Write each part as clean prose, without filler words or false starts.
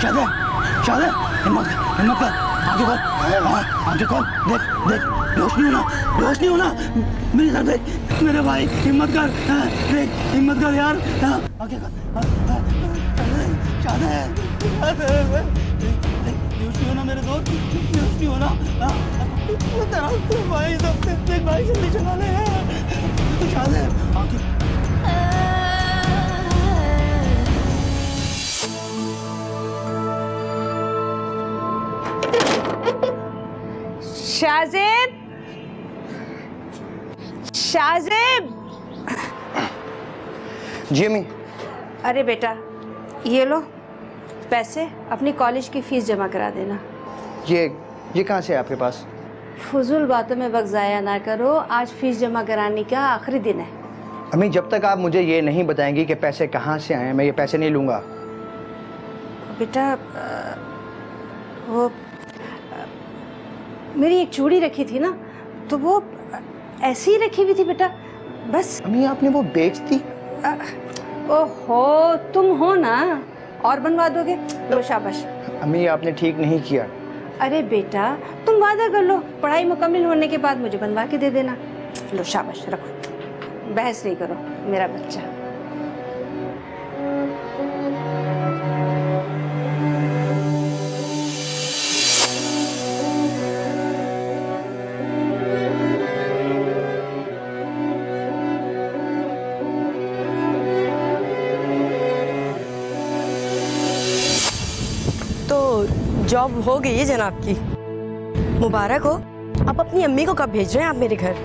शादे, शादे, हिम्मत कर, आंखें खोल, आंखें खोल, देख, देख, बेहोश नहीं होना, मेरी तरफ देख, मेरे भाई, हिम्मत कर, देख, हिम्मत कर यार, आंखें खोल, शादे, बेहोश नहीं होना मेरे दोस्त, बेहोश नहीं होना, तेरा भाई, देख भाई जल्दी चला ले, शादे, आंखें शाजिब, शाजिब। जी अम्मी। अरे बेटा, ये लो पैसे, अपनी कॉलेज की फीस जमा करा देना। ये कहाँ से है आपके पास? फजूल बातों में वक्त ज़ाया ना करो, आज फीस जमा कराने का आखिरी दिन है। अम्मी, जब तक आप मुझे ये नहीं बताएंगी कि पैसे कहाँ से आए, मैं ये पैसे नहीं लूँगा। बेटा, वो मेरी एक चूड़ी रखी थी ना, तो वो ऐसी ही रखी हुई थी बेटा, बस। अम्मी, आपने वो बेच दी? ओहो, तुम हो ना, और बनवा दोगे? लो शाबाश। अम्मी, आपने ठीक नहीं किया। अरे बेटा, तुम वादा कर लो, पढ़ाई मुकम्मल होने के बाद मुझे बनवा के दे देना। लो शाबाश, रखो, बहस नहीं करो मेरा बच्चा। जॉब हो गई है जनाब की, मुबारक हो। आप अपनी अम्मी को कब भेज रहे हैं आप मेरे घर?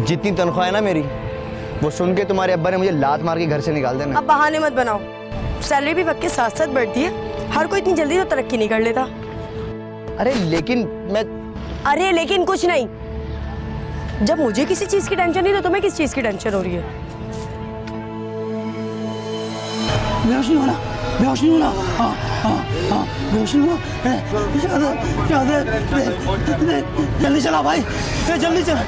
जितनी तनख्वाह है ना मेरी, वो सुन के तुम्हारे अब्बा ने मुझे लात मार के घर से निकाल देना। अब बहाने मत बनाओ, सैलरी भी वक्त के साथ साथ बढ़ती है, हर कोई इतनी जल्दी तो तरक्की नहीं कर लेता। अरे लेकिन मैं... अरे लेकिन कुछ नहीं, जब मुझे किसी चीज की टेंशन नहीं तो तुम्हें किस चीज की टेंशन हो रही है? बेहोश नहीं होना, बेहोश नहीं होना, हाँ हाँ हाँ, बेहोश नहीं होना, जल्दी चला भाई, जल्दी चला।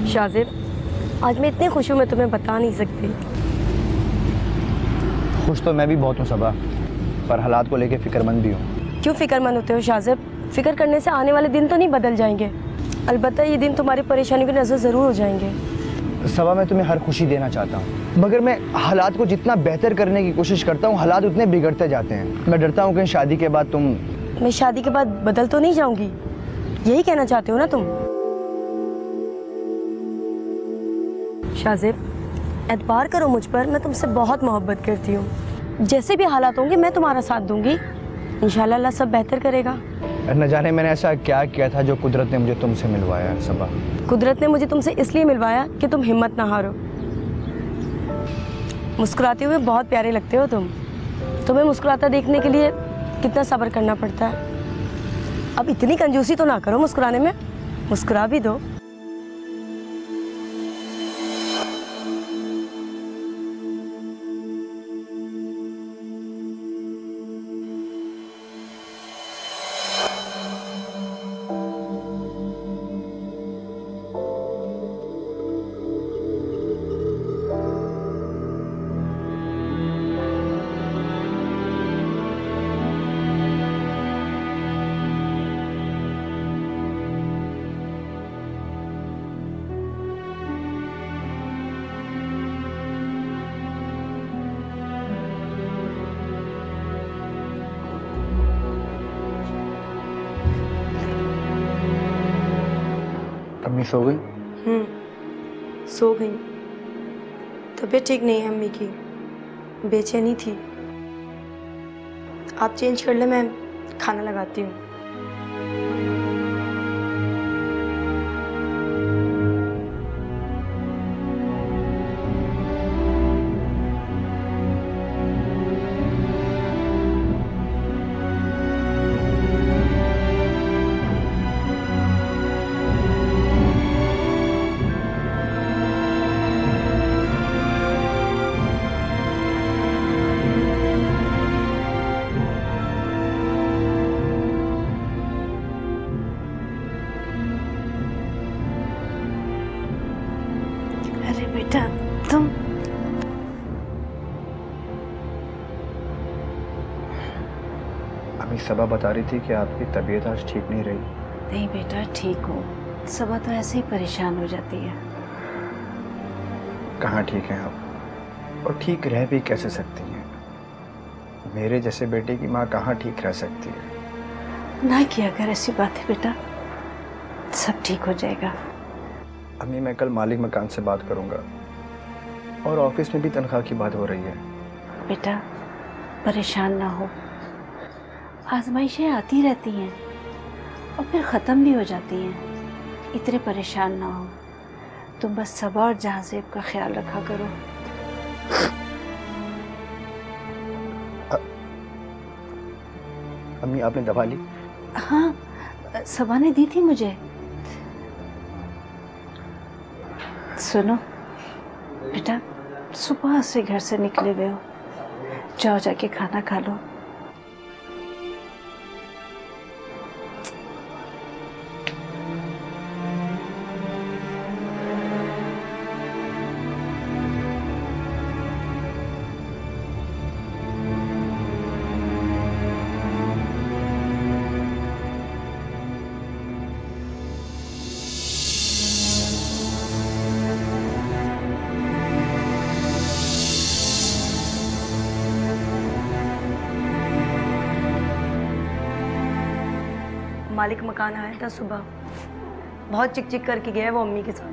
शाजिब, आज मैं इतनी खुश हूँ, मैं तुम्हें बता नहीं सकती। खुश तो मैं भी बहुत हूँ सबा, पर हालात को लेके फिक्रमंद भी हूँ। क्यों फिक्रमंद होते हो शाजिब? फिक्र करने से आने वाले दिन तो नहीं बदल जाएंगे, अलबत्ता ये दिन तुम्हारी परेशानी पे नजर जरूर हो जाएंगे। सबा, मैं तुम्हें हर खुशी देना चाहता हूँ, मगर मैं हालात को जितना बेहतर करने की कोशिश करता हूँ, हालात उतने बिगड़ते जाते हैं। मैं डरता हूँ कि शादी के बाद तुम... मैं शादी के बाद बदल तो नहीं जाऊंगी, यही कहना चाहते हो ना तुम? शाजिब, एतबार करो मुझ पर, मैं तुमसे बहुत मोहब्बत करती हूँ। जैसे भी हालात होंगे मैं तुम्हारा साथ दूंगी, इंशाल्लाह अल्लाह सब बेहतर करेगा। न जाने मैंने ऐसा क्या किया था जो कुदरत ने मुझे तुमसे मिलवाया सबा। कुदरत ने मुझे तुमसे इसलिए मिलवाया कि तुम हिम्मत ना हारो। मुस्कुराते हुए बहुत प्यारे लगते हो तुम। तुम्हें मुस्कुराता देखने के लिए कितना सब्र करना पड़ता है। अब इतनी कंजूसी तो ना करो मुस्कुराने में, मुस्कुरा भी दो। अम्मी सो गई? सो गई। तबीयत ठीक नहीं है अम्मी की, बेचैनी थी। आप चेंज कर ले, मैं खाना लगाती हूँ। बेटा तुम अम्मी सबा बता रही थी कि आपकी तबीयत आज ठीक नहीं रही। नहीं बेटा, ठीक हो। सबा तो ऐसे ही परेशान हो जाती है। कहाँ ठीक हैं आप? और ठीक रह भी कैसे सकती हैं? मेरे जैसे बेटे की माँ कहाँ ठीक रह सकती है? ना किया कर ऐसी बात है बेटा, सब ठीक हो जाएगा। अम्मी मैं कल मालिक मकान से बात करूँगा और ऑफिस में भी तनख्वाह की बात हो रही है। बेटा परेशान ना हो, आजमाइशें आती रहती हैं और फिर ख़त्म भी हो जाती हैं। इतने परेशान ना हो, तुम बस सबा और जहाज़ेब का ख्याल रखा करो। अम्मी आपने दवा ली? हाँ, सबा ने दी थी मुझे। सुनो बेटा, सुबह से घर से निकले हुए हो, जाओ जाके खाना खा लो। मालिक मकान आया था सुबह, बहुत चिक चिक करके गया वो अम्मी के साथ,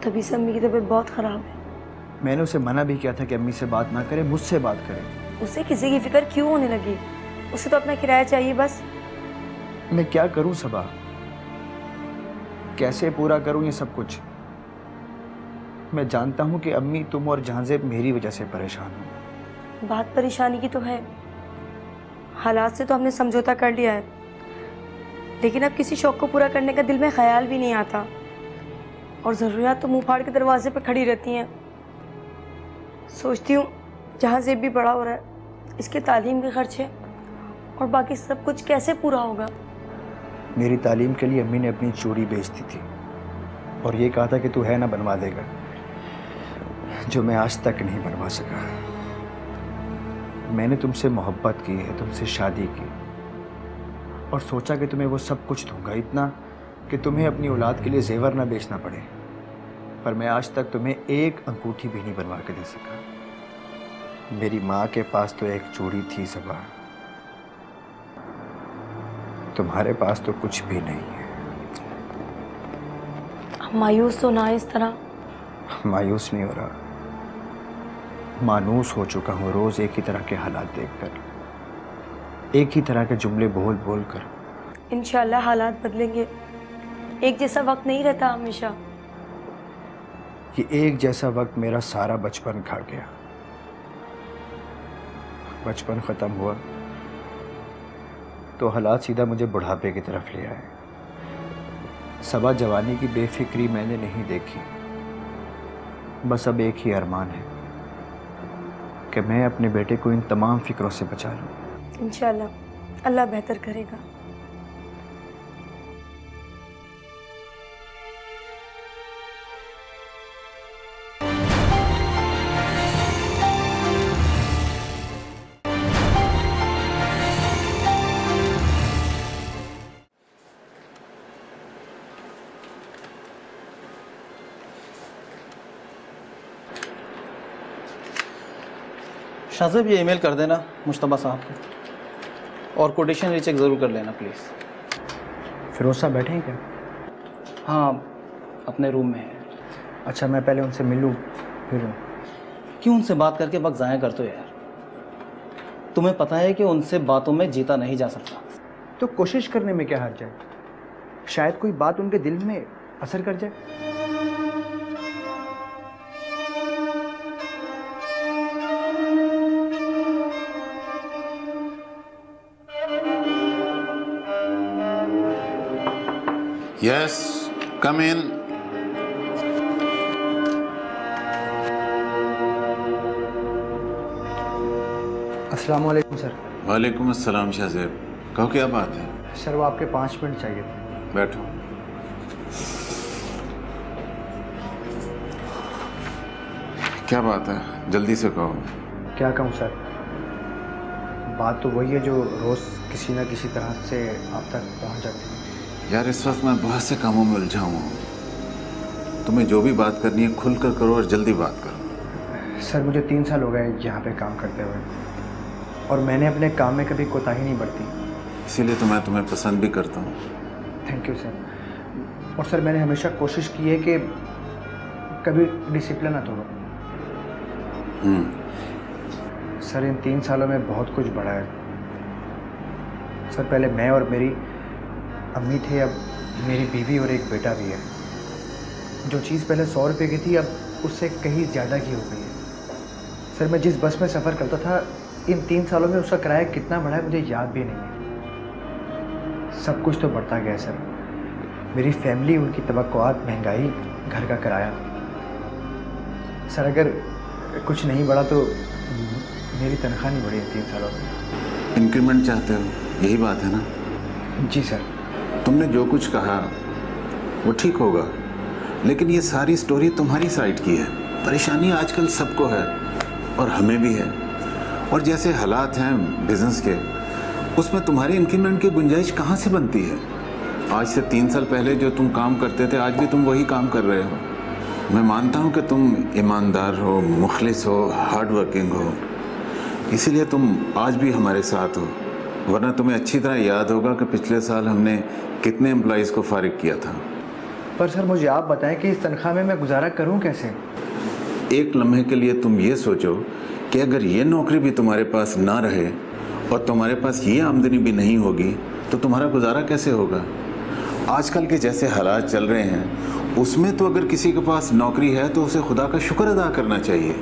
तभी से अम्मी की तबीयत बहुत ख़राब है। मैंने उसे मना भी किया था कि अम्मी से बात ना करे, मुझसे बात करे। उसे किसी की फिक्र क्यों होने लगी? उसे तो अपना किराया चाहिए बस। मैं क्या करूं सबा, कैसे पूरा करूं ये सब कुछ? मैं जानता हूं कि अम्मी तुम और जहांजेब मेरी वजह से परेशान हो। बात परेशानी की तो है, हालात से तो हमने समझौता कर लिया है, लेकिन अब किसी शौक को पूरा करने का दिल में ख्याल भी नहीं आता और ज़रूरियात तो मुंह फाड़ के दरवाजे पर खड़ी रहती हैं। सोचती हूँ जहांजेब भी बड़ा हो रहा है, इसके तालीम के खर्चे और बाकी सब कुछ कैसे पूरा होगा? मेरी तालीम के लिए अम्मी ने अपनी चूड़ी बेच दी थी और ये कहा था कि तू है ना बनवा देगा, जो मैं आज तक नहीं बनवा सका। मैंने तुमसे मोहब्बत की है, तुमसे शादी की और सोचा कि तुम्हें वो सब कुछ दूंगा, इतना कि तुम्हें अपनी औलाद के लिए जेवर ना बेचना पड़े, पर मैं आज तक तुम्हें एक अंगूठी भी नहीं बनवा के दे सका। मेरी माँ के पास तो एक चूड़ी थी सबा, तुम्हारे पास तो कुछ भी नहीं है। मायूस तो ना इस तरह। मायूस नहीं हो रहा, मानूस हो चुका हूँ रोज एक ही तरह के हालात देखकर, एक ही तरह के जुमले बोल बोल कर। इंशाल्लाह हालात बदलेंगे, एक जैसा वक्त नहीं रहता हमेशा। ये एक जैसा वक्त मेरा सारा बचपन खा गया। बचपन खत्म हुआ तो हालात सीधा मुझे बुढ़ापे की तरफ ले आए। सबा जवानी की बेफिक्री मैंने नहीं देखी, बस अब एक ही अरमान है कि मैं अपने बेटे को इन तमाम फिक्रों से बचा लूं। इंशाल्लाह अल्लाह बेहतर करेगा। शाहज़ेब ये ईमेल कर देना मुश्तबा साहब को, और कोटेशन रीचेक ज़रूर कर लेना प्लीज़। फिरोज साहब बैठे हैं क्या? हाँ, अपने रूम में है। अच्छा मैं पहले उनसे मिलूं फिर। क्यों उनसे बात करके वक्त ज़ाया करते हो यार? तुम्हें पता है कि उनसे बातों में जीता नहीं जा सकता। तो कोशिश करने में क्या हर्ज है? शायद कोई बात उनके दिल में असर कर जाए। Yes, come in. अस्सलाम वालेकुम सर। वालेकुम अस्सलाम शाहज़ेब, कहो क्या बात है? सर वो आपके 5 मिनट चाहिए थे। बैठो। क्या बात है, जल्दी से कहो। क्या कहूँ सर, बात तो वही है जो रोज़ किसी न किसी तरह से आप तक पहुँच जाती है। यार इस वक्त मैं बहुत से कामों में उलझा हुआ हूँ। तुम्हें जो भी बात करनी है खुल कर करो और जल्दी बात करो। सर मुझे 3 साल हो गए यहाँ पे काम करते हुए, और मैंने अपने काम में कभी कोताही नहीं बरती। इसीलिए तो मैं तुम्हें पसंद भी करता हूँ। Thank you sir. और सर मैंने हमेशा कोशिश की है कि कभी डिसिप्लिन ना तोड़ो। सर इन 3 सालों में बहुत कुछ बढ़ा है सर। पहले मैं और मेरी अम्मी थे, अब मेरी बीवी और एक बेटा भी है। जो चीज़ पहले 100 रुपये की थी अब उससे कहीं ज़्यादा की हो गई है। सर मैं जिस बस में सफ़र करता था इन 3 सालों में उसका किराया कितना बढ़ा है मुझे याद भी नहीं है। सब कुछ तो बढ़ता गया सर। मेरी फैमिली, उनकी तवक्कुआत, महंगाई, घर का किराया। सर अगर कुछ नहीं बढ़ा तो मेरी तनख्वाह नहीं बढ़ी है 3 सालों में। इंक्रीमेंट चाहते हो, यही बात है ना? जी सर। तुमने जो कुछ कहा वो ठीक होगा, लेकिन ये सारी स्टोरी तुम्हारी साइड की है। परेशानी आजकल सबको है और हमें भी है। और जैसे हालात हैं बिजनेस के, उसमें तुम्हारी इंक्रीमेंट की गुंजाइश कहाँ से बनती है? आज से 3 साल पहले जो तुम काम करते थे आज भी तुम वही काम कर रहे हो। मैं मानता हूँ कि तुम ईमानदार हो, मुखलिस हो, हार्ड वर्किंग हो, इसीलिए तुम आज भी हमारे साथ हो। वरना तुम्हें अच्छी तरह याद होगा कि पिछले साल हमने कितने एम्प्लॉइज़ को फारिग किया था। पर सर मुझे आप बताएं कि इस तनख्वाह में मैं गुजारा करूं कैसे? एक लम्हे के लिए तुम ये सोचो कि अगर ये नौकरी भी तुम्हारे पास ना रहे और तुम्हारे पास ये आमदनी भी नहीं होगी तो तुम्हारा गुजारा कैसे होगा? आजकल के जैसे हालात चल रहे हैं उसमें तो अगर किसी के पास नौकरी है तो उसे खुदा का शुक्र अदा करना चाहिए।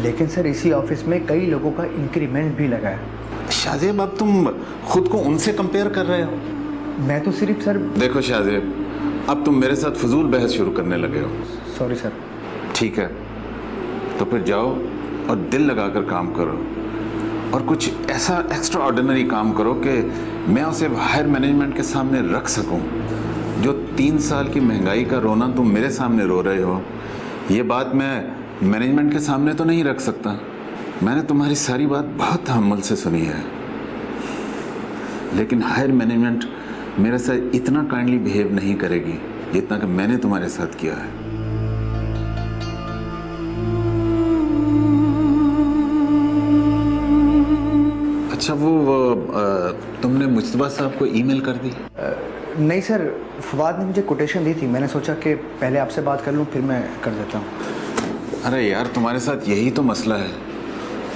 लेकिन सर इसी ऑफिस में कई लोगों का इंक्रीमेंट भी लगा है। शाहजेब, अब तुम खुद को उनसे कंपेयर कर रहे हो? मैं तो सिर्फ सर। देखो शाहजेब, अब तुम मेरे साथ फजूल बहस शुरू करने लगे हो। Sorry sir. ठीक है, तो फिर जाओ और दिल लगाकर काम करो और कुछ ऐसा एक्स्ट्रा ऑर्डिनरी काम करो कि मैं उसे हायर मैनेजमेंट के सामने रख सकूं। जो 3 साल की महंगाई का रोना तुम मेरे सामने रो रहे हो, ये बात मैं मैनेजमेंट के सामने तो नहीं रख सकता। मैंने तुम्हारी सारी बात बहुत तहम्मुल से सुनी है, लेकिन हायर मैनेजमेंट मेरे साथ इतना काइंडली बिहेव नहीं करेगी जितना कि मैंने तुम्हारे साथ किया है। अच्छा, वो तुमने मुस्तफा साहब को ईमेल कर दी? नहीं सर, फवाद ने मुझे कोटेशन दी थी। मैंने सोचा कि पहले आपसे बात कर लूं फिर मैं कर देता हूं। अरे यार, तुम्हारे साथ यही तो मसला है।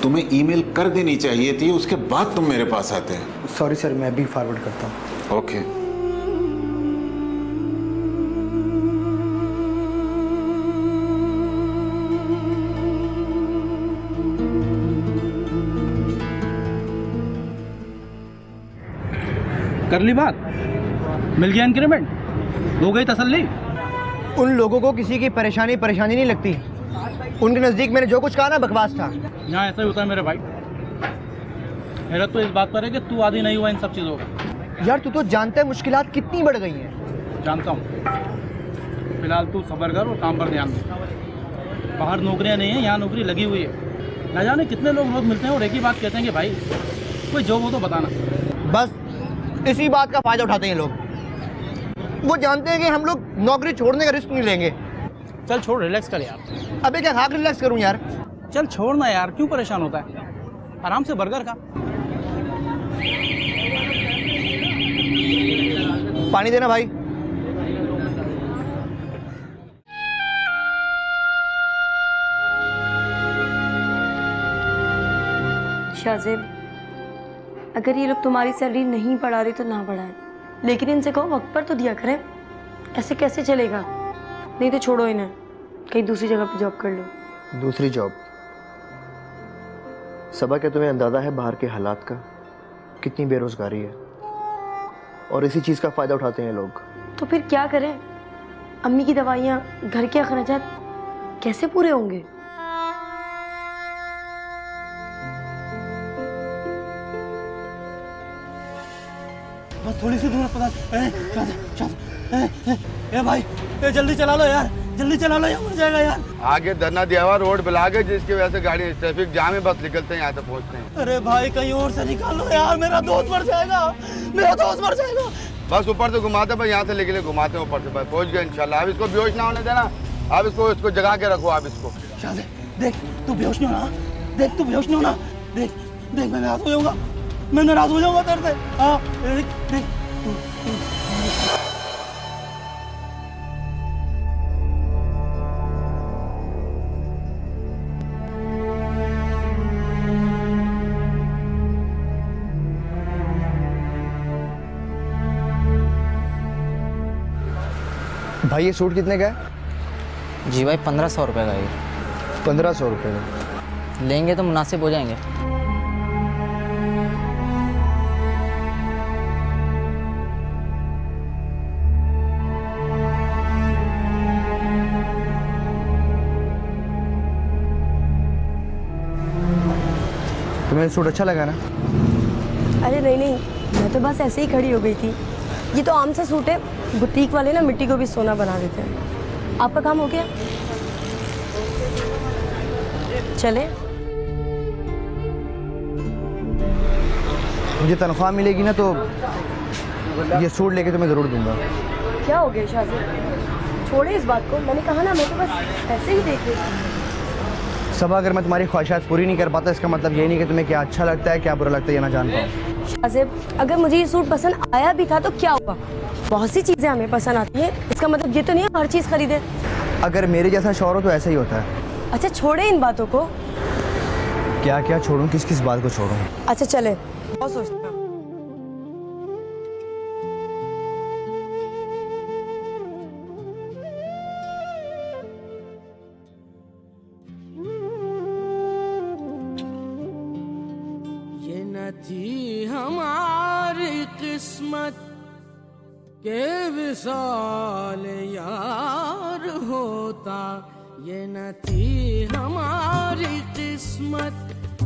तुम्हें ईमेल कर देनी चाहिए थी, उसके बाद तुम मेरे पास आते हैं। सॉरी सर, मैं भी फॉरवर्ड करता हूँ। ओके। कर ली बात, मिल गया इंक्रीमेंट, हो गई तसल्ली। उन लोगों को किसी की परेशानी नहीं लगती। उनके नज़दीक मैंने जो कुछ कहा ना बकवास था। यहाँ ऐसा ही होता है मेरे भाई। मेरा तो इस बात पर है कि तू आदी नहीं हुआ इन सब चीज़ों का। यार तू तो जानता है मुश्किलात कितनी बढ़ गई हैं। जानता हूँ। फिलहाल तू सब्र कर और काम पर ध्यान दे। बाहर नौकरियाँ नहीं हैं, यहाँ नौकरी लगी हुई है। न जाने कितने लोग रोज मिलते हैं और एक ही बात कहते हैं कि भाई कोई जॉब हो तो बताना। बस इसी बात का फ़ायदा उठाते हैं लोग। वो जानते हैं कि हम लोग नौकरी छोड़ने का रिस्क नहीं लेंगे। चल छोड़, रिलैक्स कर यार। अबे क्या खाक रिलैक्स करूं यार? चल छोड़ ना यार, क्यों परेशान होता है? आराम से बर्गर खा। पानी देना भाई। शाहजेब, अगर ये लोग तुम्हारी सैलरी नहीं बढ़ा रहे तो ना बढ़ाएं, लेकिन इनसे कहो वक्त पर तो दिया करें। ऐसे कैसे चलेगा? नहीं तो छोड़ो इन्हें, कहीं दूसरी जगह पे जॉब कर लो। दूसरी जॉब? सबा, क्या तुम्हें अंदाज़ा है बाहर के हालात का? कितनी बेरोजगारी है और इसी चीज़ का फ़ायदा उठाते हैं लोग। तो फिर क्या करें? अम्मी की दवाइयाँ, घर के अखराजात कैसे पूरे होंगे? बस थोड़ी सी दूर अस्पताल। ए भाई, जल्दी चला लो यार, जल्दी चला लो, यहाँ मर जाएगा यार। आगे धरना दिया हुआ रोड ब्लॉक है जिसकी वजह से गाड़ी ट्रैफिक जाम है, बस निकलते हैं यहाँ तक पहुँचते हैं। अरे भाई कहीं और से निकालो यार, मेरा दोस्त मर जाएगा, मेरा दोस्त मर जाएगा। बस ऊपर से घुमाते भाई, यहाँ से लेके घुमाते हैं ऊपर से भाई, पहुँच गए इंशाल्लाह। अब इसको बेहोश ना होने देना, आप इसको जगा के रखो आप इसको। शाहज़े देख तू बेहोश नहीं होना, देख तू बेहोश नहीं होना, देख देख मैं नाराज हो जाऊंगा, मैं नाराज हो जाऊंगा तेरे से। हाँ देख देख भाई ये सूट कितने का है? जी भाई 1500 रुपये का ये। 1500 रुपये का लेंगे तो मुनासिब हो जाएंगे। तुम्हें सूट अच्छा लगा ना? अरे नहीं नहीं, मैं तो बस ऐसे ही खड़ी हो गई थी। ये तो आम सा सूट है, बुटीक वाले ना मिट्टी को भी सोना बना देते हैं। आपका काम हो गया? चले। मुझे तनख्वाह मिलेगी ना तो ये सूट लेके तुम्हें ज़रूर दूंगा। क्या हो गया शाहज़े, छोड़े इस बात को। मैंने कहा ना, मैं तो बस ऐसे ही देख रही थी। सब अगर मैं तुम्हारी ख्वाहिशात पूरी नहीं कर पाता इसका मतलब ये नहीं कि तुम्हें क्या अच्छा लगता है क्या बुरा लगता है ये ना जान पाओ। शाहज़े अगर मुझे ये सूट पसंद आया भी था तो क्या हुआ, बहुत सी चीज़ें हमें पसंद आती हैं, इसका मतलब ये तो नहीं है हर चीज़ खरीदे। अगर मेरे जैसा शौहर हो तो ऐसा ही होता है। अच्छा छोड़े इन बातों को। क्या क्या छोड़ूं, किस किस बात को छोड़ूं? अच्छा चले, बहुत सोचते हैं। ये न थी हमारी किस्मत के विसाल यार होता, ये न थी हमारी किस्मत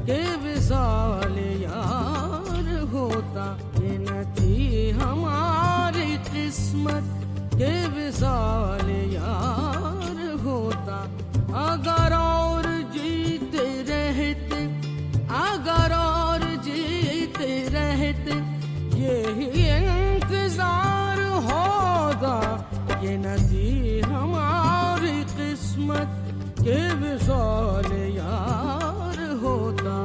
के विसाल यार होता, ये न थी हमारी किस्मत के विसाल यार होता। अगर और जीते रहते, अगर और जीते रहते यही इंतजार होता, ये न थी हमारी किस्मत के विसाल यार होता।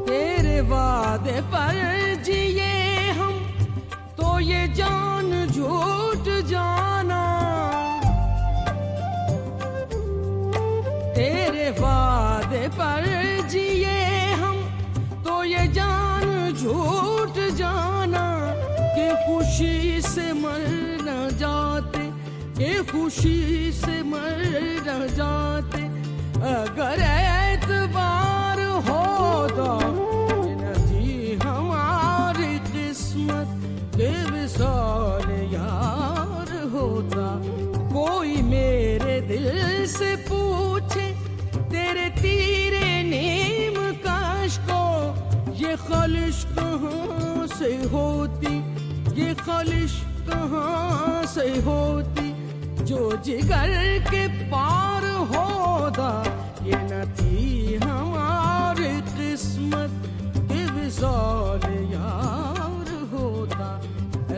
तेरे वादे पर जिए हम तो ये जान झूठ जाना, तेरे वादे पर जिए हम तो ये जान झूठ जाना, कि खुशी से मर न जाते, कि खुशी से मर न जाते, अगर एतबार होता, ये न थी हमारी किस्मत के विसाल यार होता। कोई मेरे दिल से पूछे तेरे तीरे नीम काश को, ये ख्वाहिश कहाँ से होती, ये ख्वाहिश कहाँ से होती, जो जिगर के पार होता, ये न थी हमारी किस्मत के विसाल यार होता।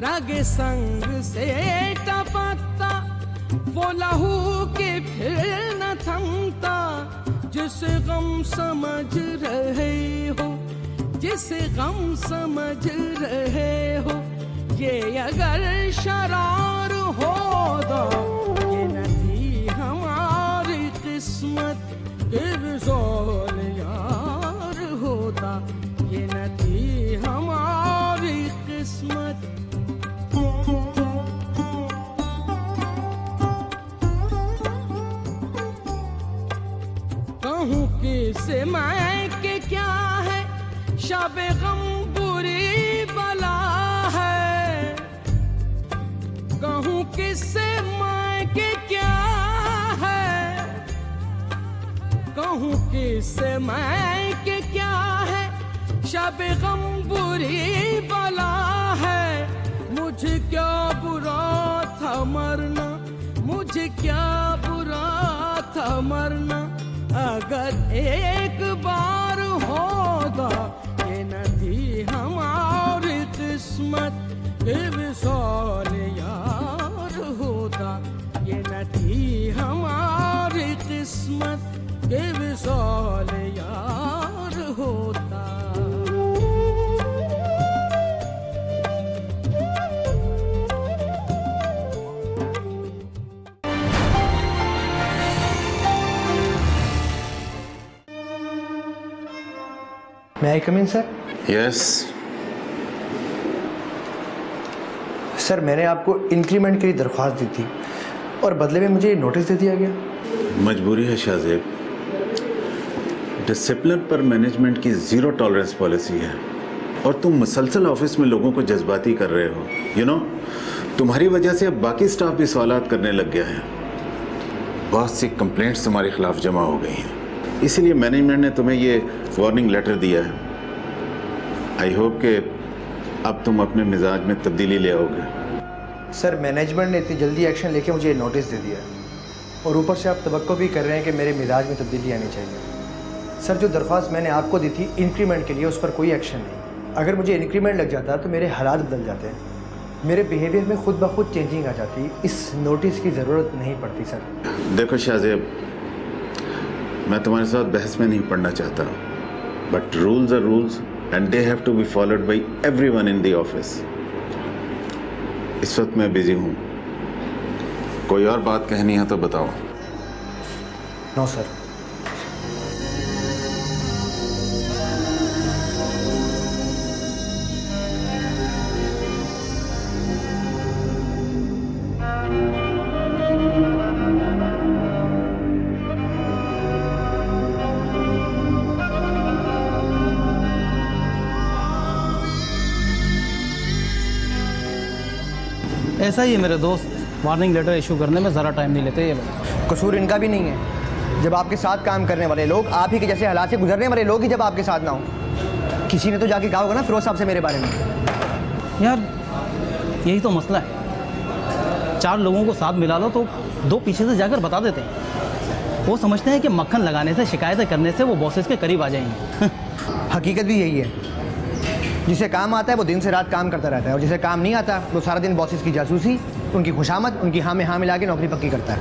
रागे संग से टपकता वो लहू के फिर न थमता, जिसे गम समझ रहे हो, जिसे गम समझ रहे हो, ये अगर शरार होता, ये न थी हमारी किस्मत के विसाल यार होता, ये न थी हमारी किस्मत। कहूँ किसे मैं के क्या है, शबे गम बुरी बला है, कहूँ किसे मैं के क्या है, कहूँ किसे मैं के क्या है, शबे गम बुरी बला है। मुझे क्या बुरा था मरना, मुझे क्या बुरा मरना अगर एक बार होता, ये न थी हमारी किस्मत के विशाल यार होता, ये न थी हमारी किस्मत के विशाल यार होता। May I come in, sir? Yes. Sir, मैंने आपको इंक्रीमेंट के लिए दरख्वास्त दी थी और बदले में मुझे नोटिस दे दिया गया। मजबूरी है शाहजेब, डिसिप्लिन पर मैनेजमेंट की ज़ीरो टॉलरेंस पॉलिसी है और तुम मुसलसल ऑफिस में लोगों को जज्बाती कर रहे हो। यू नो, तुम्हारी वजह से अब बाकी स्टाफ भी सवालात करने लग गया है। बहुत सी कंप्लेंट्स तुम्हारे खिलाफ जमा हो गई हैं, इसीलिए मैनेजमेंट ने तुम्हें ये वार्निंग लेटर दिया है। आई होप कि अब तुम अपने मिजाज में तब्दीली ले आओगे। सर, मैनेजमेंट ने इतनी जल्दी एक्शन लेके मुझे नोटिस दे दिया और ऊपर से आप तवक्को भी कर रहे हैं कि मेरे मिजाज में तब्दीली आनी चाहिए। सर, जो दरख्वास्त मैंने आपको दी थी इंक्रीमेंट के लिए, उस पर कोई एक्शन नहीं। अगर मुझे इंक्रीमेंट लग जाता तो मेरे हालात बदल जाते, मेरे बिहेवियर में खुद ब खुद चेंजिंग आ जाती। इस नोटिस की ज़रूरत नहीं पड़ती। सर देखो शाहजेब, मैं तुम्हारे साथ बहस में नहीं पढ़ना चाहता, but rules are rules and they have to be followed by everyone in the office. इस वक्त मैं बिजी हूँ, कोई और बात कहनी है तो बताओ। No sir. ऐसा ही है मेरे दोस्त, वार्निंग लेटर इशू करने में ज़रा टाइम नहीं लेते ये लोग। कसूर इनका भी नहीं है। जब आपके साथ काम करने वाले लोग, आप ही के जैसे हालात से गुजरने वाले लोग ही जब आपके साथ ना हो, किसी ने तो जाके कहा होगा ना फिरोज साहब से मेरे बारे में। यार यही तो मसला है, 4 लोगों को साथ मिला लो तो 2 पीछे से जाकर बता देते हैं। वो समझते हैं कि मक्खन लगाने से, शिकायतें करने से वो बॉसेस के करीब आ जाएंगे। हकीकत भी यही है, जिसे काम आता है वो दिन से रात काम करता रहता है और जिसे काम नहीं आता वो सारा दिन बॉसेस की जासूसी, उनकी खुशामद, उनकी हाँ में हाँ मिला के नौकरी पक्की करता है।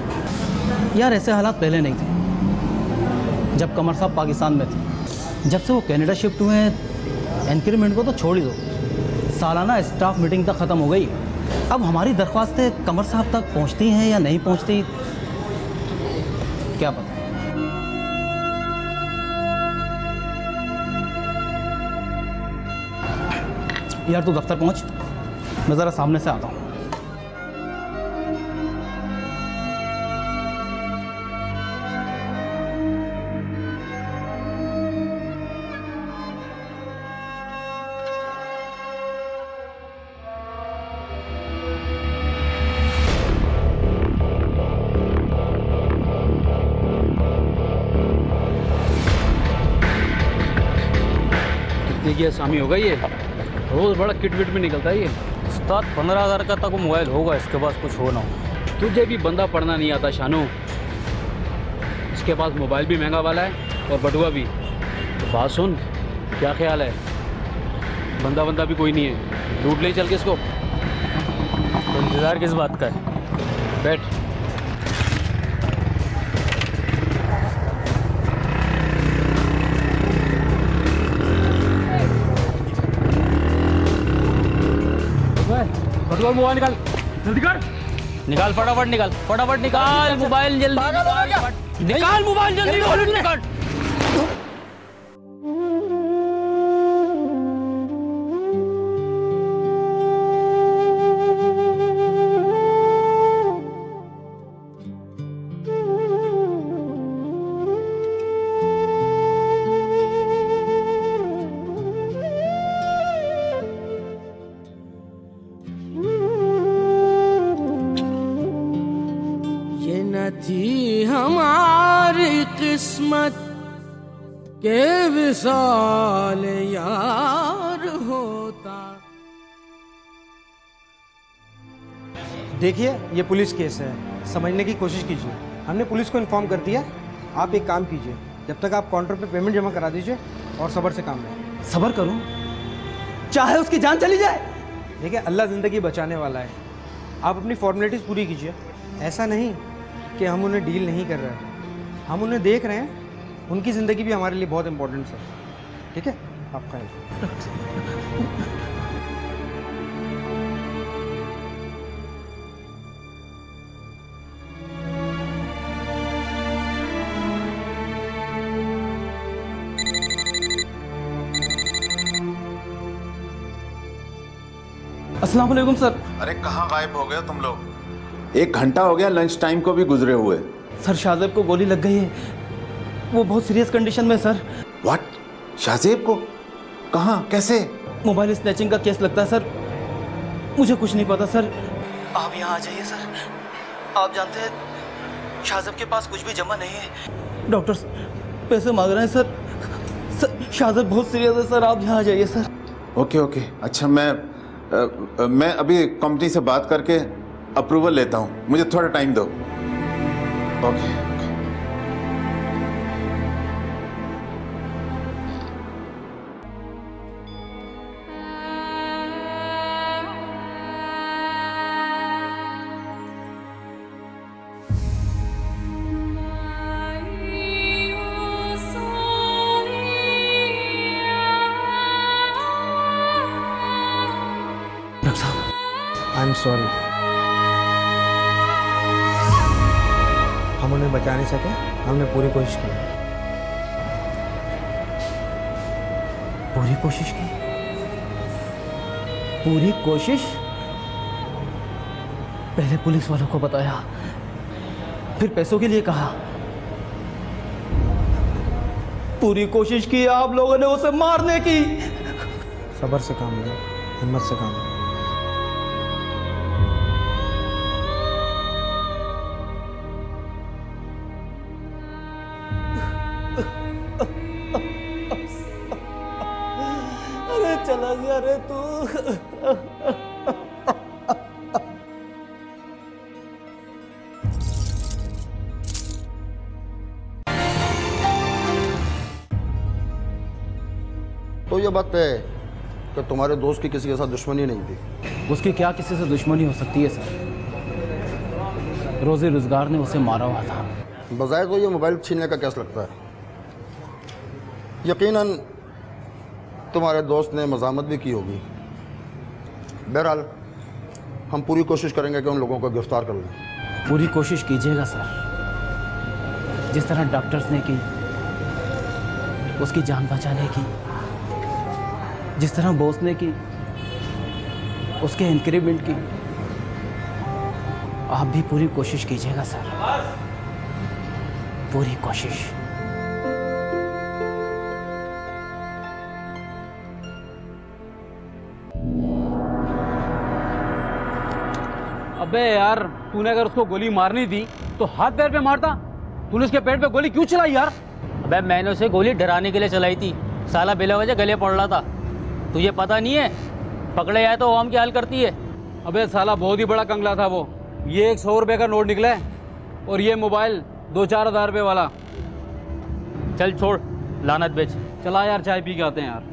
यार ऐसे हालात पहले नहीं थे जब कमर साहब पाकिस्तान में थे। जब से वो कनाडा शिफ्ट हुए हैं, इंक्रीमेंट को तो छोड़ ही दो, सालाना स्टाफ मीटिंग तक ख़त्म हो गई। अब हमारी दरख्वास्तें कमर साहब तक पहुंचती हैं या नहीं पहुंचती, क्या पता। यार तू दफ्तर पहुंच, मैं ज़रा सामने से आता हूँ। कितने की आसामी होगा ये, रोज़ बड़ा किट विट में निकलता है ये। उस्ताद 15,000 का तक मोबाइल होगा, इसके पास कुछ हो ना हो। तुझे भी बंदा पढ़ना नहीं आता शानू, इसके पास मोबाइल भी महंगा वाला है और बटुआ भी। तो बात सुन, क्या ख्याल है, बंदा भी कोई नहीं है, लूट ले चल के इसको। तो इंतज़ार किस बात का है, बैठ। बटुआ मोबाइल निकाल, जल्दी कर। निकाल फटाफट, फटाफट निकाल मोबाइल, जल्दी निकाल मोबाइल, जल्दी निकाल। थी हमारी किस्मत के विशाल यार होता। देखिए ये पुलिस केस है, समझने की कोशिश कीजिए। हमने पुलिस को इन्फॉर्म कर दिया, आप एक काम कीजिए, जब तक आप काउंटर पे पेमेंट जमा करा दीजिए और सब्र से काम लें। सब्र करूं, चाहे उसकी जान चली जाए। देखिए, अल्लाह ज़िंदगी बचाने वाला है। आप अपनी फॉर्मेलिटीज़ पूरी कीजिए। ऐसा नहीं कि हम उन्हें डील नहीं कर रहे हैं, हम उन्हें देख रहे हैं। उनकी ज़िंदगी भी हमारे लिए बहुत इंपॉर्टेंट है। ठीक है, आपका अस्सलाम वालेकुम सर। अरे कहाँ गायब हो गए तुम लोग? 1 घंटा हो गया, लंच टाइम को भी गुजरे हुए। सर शाहजेब को गोली लग गई है, वो बहुत सीरियस कंडीशन में सर। व्हाट? शाहजेब को? कहाँ, कैसे? मोबाइल स्नैचिंग का केस लगता है सर। मुझे कुछ नहीं पता सर। आप यहाँ आ जाइए सर। आप जानते हैं शाहजेब के पास कुछ भी जमा नहीं है। डॉक्टर्स पैसे मांग रहे हैं सर। शाहजेब बहुत सीरियस है सर, आप यहाँ आ जाइए सर। ओके ओके, अच्छा मैं अभी कंपनी से बात करके अप्रूवल लेता हूँ, मुझे थोड़ा टाइम दो। ओके। आई एम सॉरी, हम उन्हें बचा नहीं सके। हमने पूरी कोशिश की। पूरी कोशिश की? पूरी कोशिश? पहले पुलिस वालों को बताया, फिर पैसों के लिए कहा। पूरी कोशिश की आप लोगों ने उसे मारने की। सब्र से काम लो, हिम्मत से काम लो। अरे चला गया रे तू। तो ये बात है कि तुम्हारे दोस्त की किसी के साथ दुश्मनी नहीं थी? उसकी क्या किसी से दुश्मनी हो सकती है सर? रोजी रोजगार ने उसे मारा हुआ था। बजाय तो ये मोबाइल छीनने का केस लगता है। यकीनन तुम्हारे दोस्त ने मज़ामत भी की होगी। बहरहाल हम पूरी कोशिश करेंगे कि उन लोगों को गिरफ्तार कर लें। पूरी कोशिश कीजिएगा सर, जिस तरह डॉक्टर्स ने की उसकी जान बचाने की, जिस तरह बॉस ने की उसके इंक्रीमेंट की, आप भी पूरी कोशिश कीजिएगा सर, पूरी कोशिश। अबे यार, तूने अगर उसको गोली मारनी थी तो हाथ पैर पे मारता। तूने उसके पेट पे गोली क्यों चलाई यार? अबे मैंने उसे गोली डराने के लिए चलाई थी। साला बिला वजह गले पड़ रहा था। तुझे पता नहीं है, पकड़े जाए तो आम की हाल करती है। अबे साला बहुत ही बड़ा कंगला था वो। ये 100 रुपये का नोट निकला है और ये मोबाइल 2-4 हज़ार रुपये वाला। चल छोड़, लानत बेच। चला यार, चाय पी के आते हैं यार।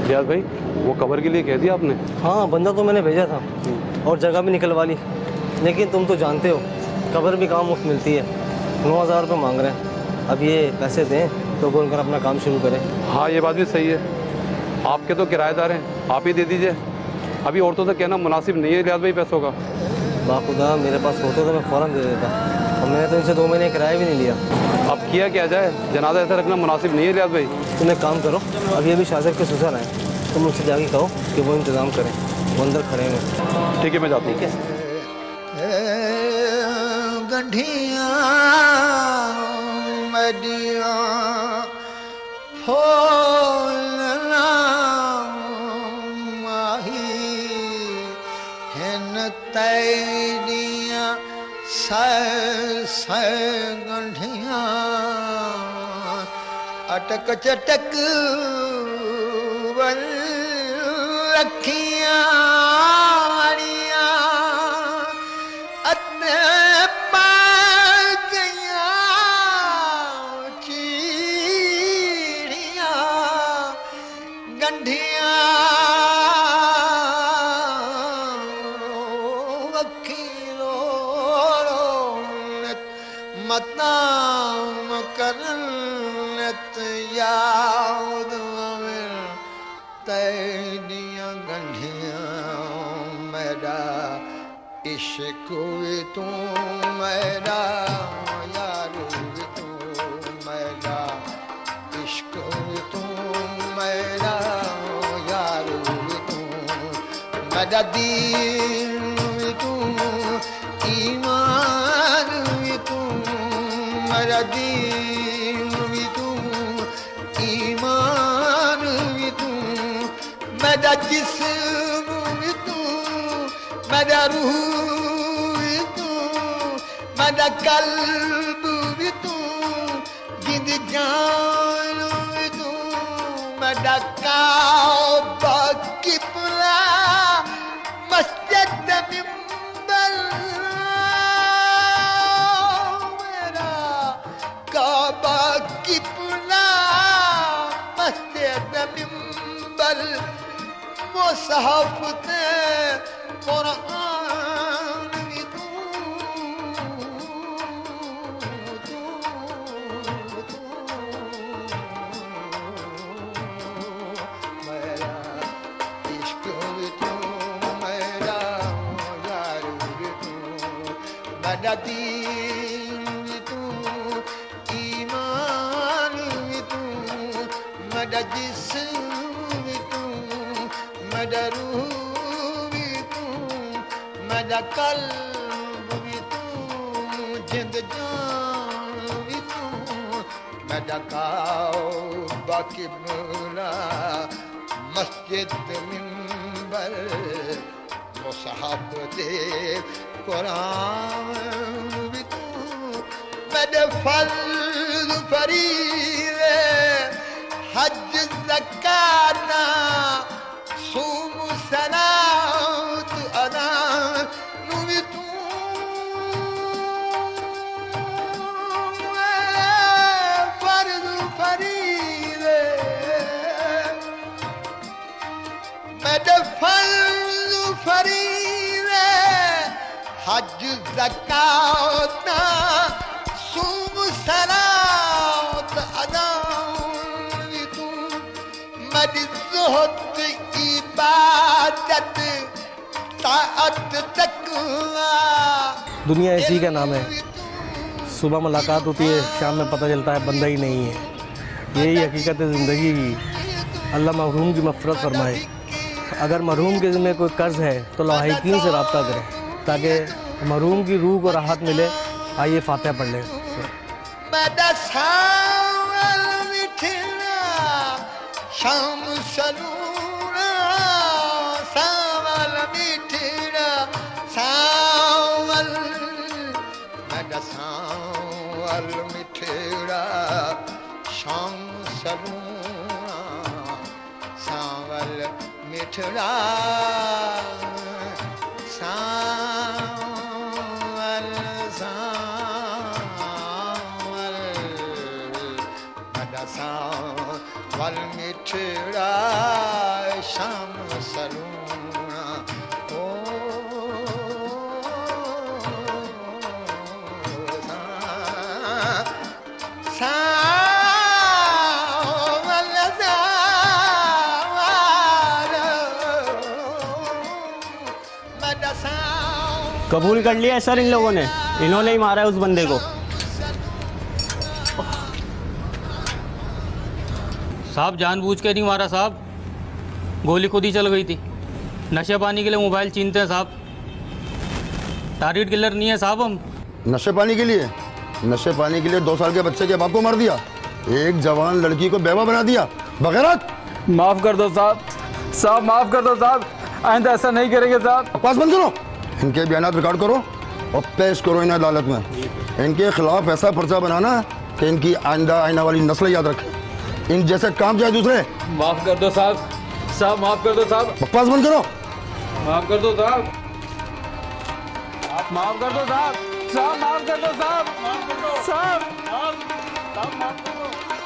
रियाज भाई, वो कवर के लिए कह दिया आपने? हाँ, बंदा तो मैंने भेजा था और जगह भी निकलवा ली, लेकिन तुम तो जानते हो कवर भी काम मुफ्त मिलती है। 9,000 रुपये मांग रहे हैं। अब ये पैसे दें तो बोलकर अपना काम शुरू करें। हाँ, ये बात भी सही है। आपके तो किराएदार हैं, आप ही दे दीजिए। अभी औरतों से कहना मुनासिब नहीं है रियाज भाई पैसों का। बाखुदा मेरे पास होता तो मैं फ़ौरन दे देता, और मैंने तो इनसे 2 महीने किराया भी नहीं लिया। अब किया क्या जाए, जनाजा ऐसा रखना मुनासिब नहीं है रियाज भाई। तुम एक काम करो, अभी अभी शाहजेब के ससुर आए, तुम मुझसे जाके कहो कि वो इंतज़ाम करें, वो अंदर खड़े हैं। ठीक है, मैं जाता हूँ। ठीक है। गड्ढियाँ मडियाँ गंढिया अटक चटक बन रखिया मतनाम करनत याद आवे तेरिया गंढिया मेरा इश्क भी तू मेरा यार भी तू मेरा इश्क भी तू मेरा यार भी तू मेरा दीन भी तू ईमान भी तू मेरा दीन भी तू ईमान भी तू मेरा जिस्म भी तू मेरा रूह भी तू मेरा कल्ब भी तू जिंद जान भी तू मेरा काबा किबला मस्जिद मिंबर काबा किबला मस्जिद मिंबर मुसहफ ते कुरान भी तू मेरा इश्क भी तू मेरा यार भी तू मेरा दीन भी तू ईमान भी तू मेरा जिस्म भी तू मेरा रूह भी तू मेरा कल्ब भी तू जिंद जान भी तू मेरा काबा किबला मस्जिद मिंबर मुसहफ दे कुरान भी तू मेरे फर्ज फरीज़े हज ज़कात सूम सलात अदा भी तू फर्ज फरीज़े मेरे फर्ज फरीज़े हज ज़कात सूम सलात अदा भी तू मेरी ज़ुहद इबादत ताअत तक़वा दुनिया इसी का नाम है। सुबह मुलाकात होती है, शाम में पता चलता है बंदा ही नहीं है। यही हकीकत है ज़िंदगी की। अल्लाह मरहूम की मग़फ़िरत फरमाए। अगर मरहूम के ज़िम्मे कोई कर्ज़ है तो लाहिकीन से रब्ता करें ताकि मरहूम की रूह को राहत मिले। आइए फातिहा पढ़ लें। शाम सलूना सावल मिठड़ा सावल मेरा सावल मिठड़ा शाम सलूना सावल मिठड़ा सावल सावल मेरा सावल मिठड़ा शाम सलूना ओ सावल कबूल कर लिया सर इन लोगों ने, इन्होंने ही मारा है उस बंदे को। साहब जानबूझ के नहीं मारा साहब, गोली खुद ही चल गई थी। नशे पानी के लिए मोबाइल छीनते हैं साहब, टारगेट किलर नहीं है साहब हम। नशे पानी के लिए 2 साल के बच्चे के बाप को मार दिया, एक जवान लड़की को बेवा बना दिया, बगैरत। माफ कर दो साहब, माफ कर दो साहब, आइंदा ऐसा नहीं करेंगे साहब। बकवास बंद करो, इनके बयानात रिकॉर्ड करो और पेश करो इन्हें अदालत में। इनके खिलाफ ऐसा पर्चा बनाना कि इनकी आइंदा आने वाली नस्ल याद रखे। इन जैसे काम चाहे दूसरे। माफ कर दो साहब, साहब माफ कर दो साहब। बकवास बंद करो। माफ कर दो साहब, माफ कर दो साहब, साहब माफ कर दो साहब, साहब माफ कर दो।